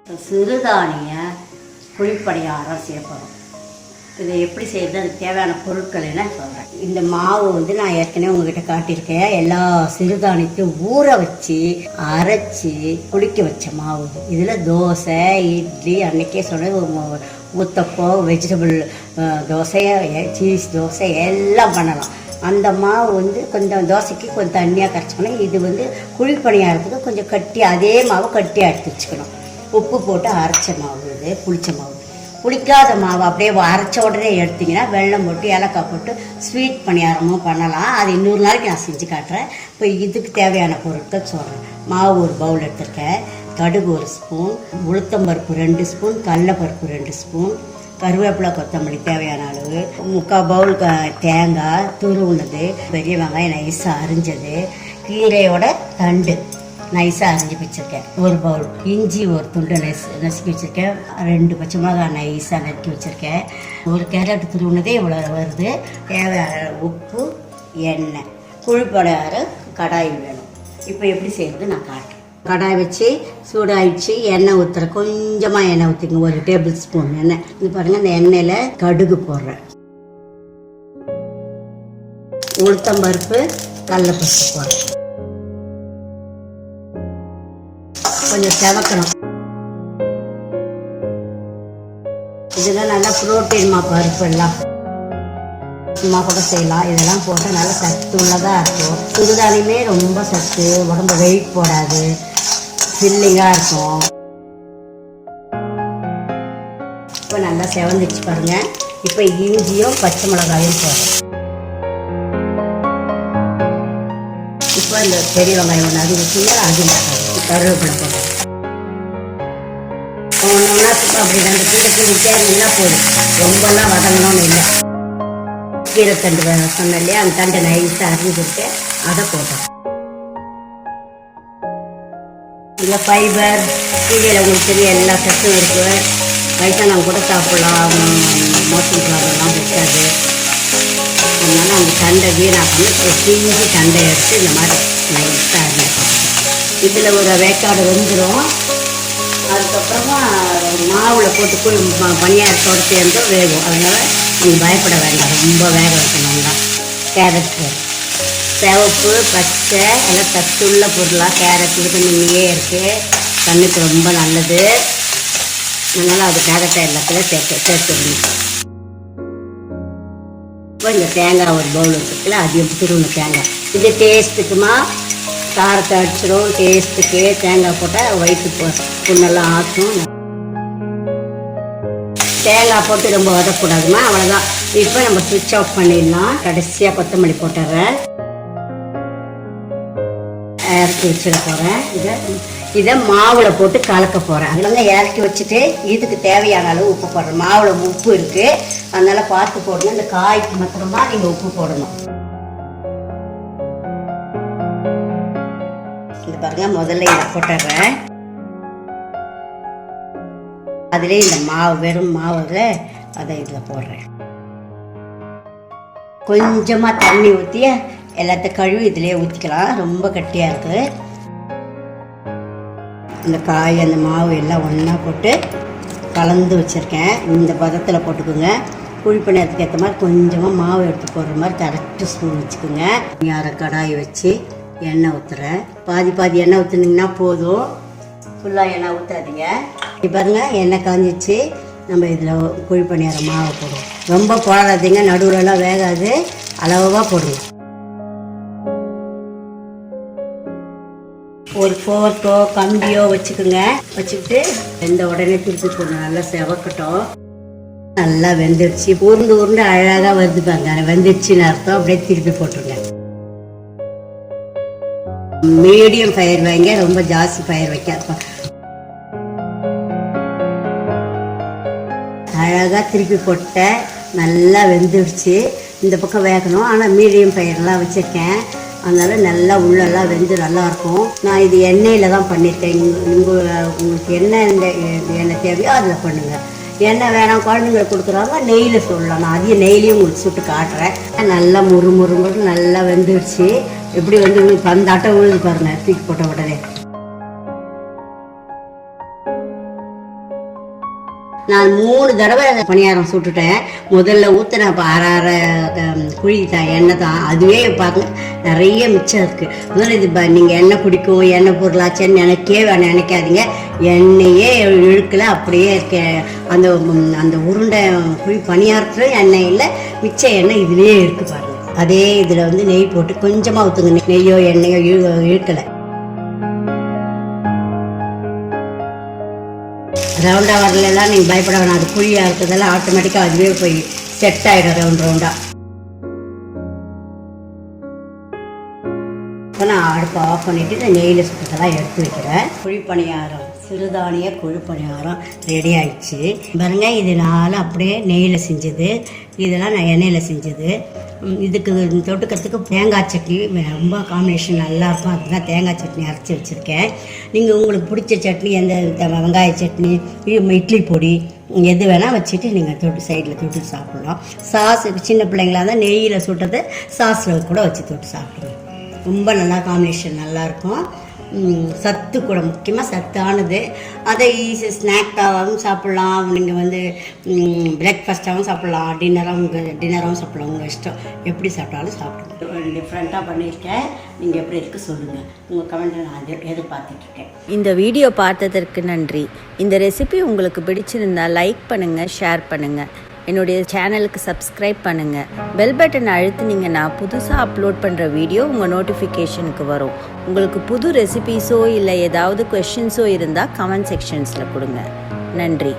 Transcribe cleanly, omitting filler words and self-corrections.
சிறுதானிய குழிப்பணியாரம் செய்யப்படும். இதை எப்படி செய்யறது, அதுக்கு தேவையான பொருட்கள் என்ன சொல்கிறேன். இந்த மாவு நான் ஏற்கனவே உங்ககிட்ட காட்டியிருக்கேன். எல்லா சிறுதானியத்தையும் ஊற வச்சு அரைச்சி குடிக்க வச்ச மாவு. இதில் தோசை, இட்லி, அன்றைக்கே சொன்ன ஊத்தப்போ, வெஜிடபிள் தோசை, சீஸ் தோசை எல்லாம் பண்ணலாம். அந்த மாவு கொஞ்சம் தோசைக்கு கொஞ்சம் தண்ணியாக கரைச்சிக்கணும். இது குழிப்பணியாரத்துக்கு கொஞ்சம் கட்டி, அதே மாவு கட்டியாக எடுத்து வச்சுக்கணும். உப்பு போட்டு அரைச்ச மாவு. இது புளிச்ச மாவு. புளிக்காத மாவு அப்படியே அரைச்ச உடனே எடுத்திங்கன்னா வெல்லம் போட்டு ஏலக்காய் போட்டு ஸ்வீட் பணியாரமும் பண்ணலாம். அது இன்னொரு நாளைக்கு நான் செஞ்சு காட்டுறேன். இப்போ இதுக்கு தேவையான பொருட்கள் சொல்கிறேன். மாவு ஒரு பவுல் எடுத்திருக்கேன். கடுகு 1 ஸ்பூன், உளுத்தம்பருப்பு 2 ஸ்பூன், கடலைப்பருப்பு 2 ஸ்பூன், கருவேப்பிலை, கொத்தமல்லி தேவையான அளவு, 3/4 பவுல் தேங்காய் துருவுனது, பெரிய வெங்காயம் நைஸாக அரிஞ்சது, கீரையோட தண்டு நைஸாக அரிஞ்சு வச்சுருக்கேன், 1 பவுல் இஞ்சி, 1 துண்டு நசுக்கி வச்சுருக்கேன், 2 பச்சை மிளகாய் நைஸாக நறுக்கி வச்சுருக்கேன், 1 கேரட் துருவுனதே இவ்வளோ வருது. தேவையான உப்பு, எண்ணெய், குழிப்பணியாரம் கடாய் வேணும். இப்போ எப்படி செய்கிறது நான் காட்டுறேன். கடாய் வச்சு சூடாயிடுச்சு. எண்ணெய் ஊற்றுறேன். கொஞ்சமாக எண்ணெய் ஊற்றிங்க, 1 டேபிள் ஸ்பூன் எண்ணெய். இது பாருங்கள், இந்த எண்ணெயில் கடுகு போடுறேன், உளுத்தம்பருப்பு, கடலைப்பருப்பு போடுறேன். கொஞ்சம் செவக்கணும். இதெல்லாம் நல்லா புரோட்டீன்மா பருப்பு எல்லாம் சும்மா கூட செய்யலாம். இதெல்லாம் போட்டு நல்லா சத்து உள்ளதாக இருக்கும். சிறுதானியமே ரொம்ப சத்து, உடம்பு வெயிட் போடாது, ஃபில்லிங்காக இருக்கும். இப்போ நல்லா செவந்துச்சு பாருங்கள். இப்போ இஞ்சியும் பச்சை மிளகாயும் போடுறேன். இப்போ இந்த பெரிய வெங்காயம் ஒன்று அது வச்சுங்க, அது கருவேப்பிலை போடுறேன். ஒன்றா அப்படி 2 கீரை நல்லா போதும், ரொம்பலாம் வதங்கணும்னு இல்லை. கீரை தண்டு சொன்னேன் இல்லையா, அந்த தண்டை நைஸாக அரிஞ்சுட்டு அதை போட்டோம். இதில் ஃபைபர், கீரையில் உங்களுக்கு தெரிய எல்லா சத்தும் இருக்குது. வயசானவங்க கூட சாப்பிடலாம், மோஷன் ப்ராப்ளம்லாம் இருக்காது. அதனால அந்த தண்டை வீணாக்காமல் தீஞ்சி தண்டை எடுத்து இந்த மாதிரி நைஸாக அரிஞ்சிட்டோம். இதில் ஒரு வேக்காடு வந்துடும். அதுக்கப்புறமா மாவில் போட்டு பணியாரத்தோடு சேர்ந்து வேகும். அதனால் நீங்கள் பயப்பட வேண்டாம், ரொம்ப வேக வைக்கணும்னா. கேரட், சிவப்பு, பச்சை எல்லாம் சத்துள்ள பொருளாக கேரட் விட்டமின்லேயே இருக்குது, கண்ணுக்கு ரொம்ப நல்லது. அதனால் அது கேரட்டை எல்லாத்துலேயும் சேர்த்துக்கணும். இப்போ இந்த தேங்காய் 1 பவுல் இருக்குல்ல, அது எடுத்துக்கணும். தேங்காய் இது டேஸ்ட்டுக்குமா, காரத்தை அடிச்சிடும். டேஸ்ட்டுக்கு தேங்காய் போட்டால் வயிற்று புண்ணெல்லாம் ஆற்றும். தேங்காய் போட்டு ரொம்ப வதக்கூடாதுமா, அவ்வளோதான். இப்போ நம்ம ஸ்விட்ச் ஆஃப் பண்ணிடலாம். கடைசியாக கொத்தமல்லி போட்டுறேன், இறக்கி வச்சிட போகிறேன். இதை மாவில் போட்டு கலக்க போகிறேன். அதில் இறக்கி வச்சுட்டு இதுக்கு தேவையான அளவு உப்பு போடுறேன். மாவில் உப்பு இருக்குது, அதனால் பார்த்து போடணும். இந்த காய்க்கு மாத்திரமா நீங்கள் உப்பு போடணும். இது பாருங்கள், முதல்ல இதை போட்டுறேன். அதிலே இந்த மாவு, வெறும் மாவில் அதை இதில் போடுறேன். கொஞ்சமாக தண்ணி ஊற்றி எல்லாத்தையும் கழுவி இதிலே ஊற்றிக்கலாம், ரொம்ப கட்டியாக இருக்குது. இந்த காய், அந்த மாவு எல்லாம் ஒன்றா போட்டு கலந்து வச்சுருக்கேன். இந்த பதத்தில் போட்டுக்கோங்க. குழிப்பணியாரத்துக்கு ஏற்ற மாதிரி கொஞ்சமாக மாவு எடுத்து போடுற மாதிரி கரெக்டு ஸ்பூன் வச்சுக்கோங்க. யாரை கடாயை வச்சு எண்ணெய் ஊற்றுறேன். பாதி எண்ணெய் ஊற்றுனீங்கன்னா போதும், ஃபுல்லாக எண்ணெய் ஊற்றாதீங்க. இப்போ பாருங்கள், எண்ணெய் காஞ்சிச்சு. நம்ம இதில் குழிப்பணியார மாவை போடுவோம். ரொம்ப போடாதீங்க, நடுவுலலாம் வேகாது, அளவாக போடுங்க. ஒரு ஃபோர்க்கோ கம்பியோ வச்சுக்கோங்க. வச்சுக்கிட்டு வெந்த உடனே திருப்பி போடணும். நல்லா செவக்கட்டும். நல்லா வெந்துடுச்சு, உருண்டு அழகாக வருது பாருங்க. வெந்துடுச்சுன்னு அர்த்தம். அப்படியே திருப்பி போட்டுருங்க. மீடியம் ஃபயர் வைங்க, ரொம்ப ஜாஸ்தி ஃபயர் வைக்காது. அழகாக திருப்பி போட்ட நல்லா வெந்துடுச்சு. இந்த பக்கம் வேகணும், ஆனால் மீடியம் ஃபயர்லாம் வச்சுருக்கேன். அதனால் நல்லா உள்ளெல்லாம் வெந்து நல்லாயிருக்கும். நான் இது எண்ணெயில் தான் பண்ணியிருக்கேன். உங்களுக்கு என்ன எண்ணெய் தேவையோ அதில் பண்ணுங்கள். எண்ணெய் வேணாம் குழந்தைங்களுக்கு கொடுக்குறாங்க, நெய்யில் சொல்லலாம். நான் அதிக நெய்லையும் உங்களுக்கு சுட்டு காட்டுறேன். நல்லா முறு நல்லா வெந்துடுச்சு. எப்படி வந்து பந்தாட்டம் விழுது பாருங்கள், தூக்கி போட்ட உடனே. நான் 3 தடவை பணியாரம் சுட்டுட்டேன். முதல்ல ஊற்றின அரை குழி எண்ணெய் தான், அதுவே பார்க்க நிறைய மிச்சம் இருக்குது. முதல்ல இது நீங்கள் எண்ணெய் குடிக்கும் எண்ணெய் பொருளாச்சேன்னு நினைக்காதீங்க. எண்ணெயே இழுக்கல, அப்படியே இருக்க அந்த அந்த உருண்டை குழி பணியாரத்துல எண்ணெய் இல்லை, மிச்ச எண்ணெய் இதுலேயே இருக்குது பாருங்கள். அதே இதில் வந்து நெய் போட்டு கொஞ்சமாக ஊற்றுங்க. நெய்யோ எண்ணெயோ இழுக்கலை. ரவுண்டாக வரலாம் நீங்கள் பயப்பட வேணாம். அது குழியாக இருக்கிறதெல்லாம் ஆட்டோமேட்டிக்காக அதுவே போய் செட் ஆகிடும் ரவுண்டாக. இப்போ நான் அடுப்பை ஆஃப் பண்ணிவிட்டு இந்த நெய்யில் சுற்றதெல்லாம் எடுத்து வைக்கிறேன். குழிப்பணியாரம், சிறுதானிய குழிப்பணியாரம் ரெடி ஆயிடுச்சு பாருங்க. இது நான் அப்படியே நெய்யில் செஞ்சது, இதெல்லாம் நான் எண்ணெயில் செஞ்சது. இதுக்கு தொட்டுக்கிறதுக்கு தேங்காய் சட்னி ரொம்ப காம்பினேஷன் நல்லாயிருக்கும். அதுதான் தேங்காய் சட்னி அரைச்சி வச்சுருக்கேன். நீங்கள் உங்களுக்கு பிடிச்ச சட்னி, எந்த வெங்காய சட்னி, இட்லி பொடி எது வேணால் வச்சுட்டு நீங்கள் தொட்டு சைடில் தொட்டு சாப்பிட்லாம். சாஸ் சின்ன பிள்ளைங்களாக இருந்தால் நெய்யில் சுட்டதை சாஸில் கூட வச்சு தொட்டு சாப்பிடுங்க. ரொம்ப நல்லா காம்பினேஷன் நல்லாயிருக்கும். சத்து கூட, முக்கியமாக சத்தானது. அதை ஈஸி ஸ்நாக்காகவும் சாப்பிட்லாம். நீங்கள் வந்து பிரேக்ஃபாஸ்ட்டாகவும் சாப்பிட்லாம், டின்னராகவும் சாப்பிட்லாம். உங்கள் இஷ்டம், எப்படி சாப்பிட்டாலும் சாப்பிடுங்க. டிஃப்ரெண்ட்டாக பண்ணியிருக்கேன். நீங்கள் எப்படி இருக்குது சொல்லுங்கள். உங்கள் கமெண்ட்டை நான் எதிர்பார்த்துட்ருக்கேன். இந்த வீடியோ பார்த்ததற்கு நன்றி. இந்த ரெசிபி உங்களுக்கு பிடிச்சிருந்தால் லைக் பண்ணுங்கள், ஷேர் பண்ணுங்கள். என்னுடைய சேனலுக்கு சப்ஸ்கிரைப் பண்ணுங்கள். பெல் பட்டன் அழுத்துனீங்கன்னா புதுசாக அப்லோட் பண்ணுற வீடியோ உங்கள் நோட்டிஃபிகேஷனுக்கு வரும். உங்களுக்கு புது ரெசிபீஸோ இல்லை ஏதாவது கொஷின்ஸோ இருந்தால் கமெண்ட் செக்ஷன்ஸில் கொடுங்க. நன்றி.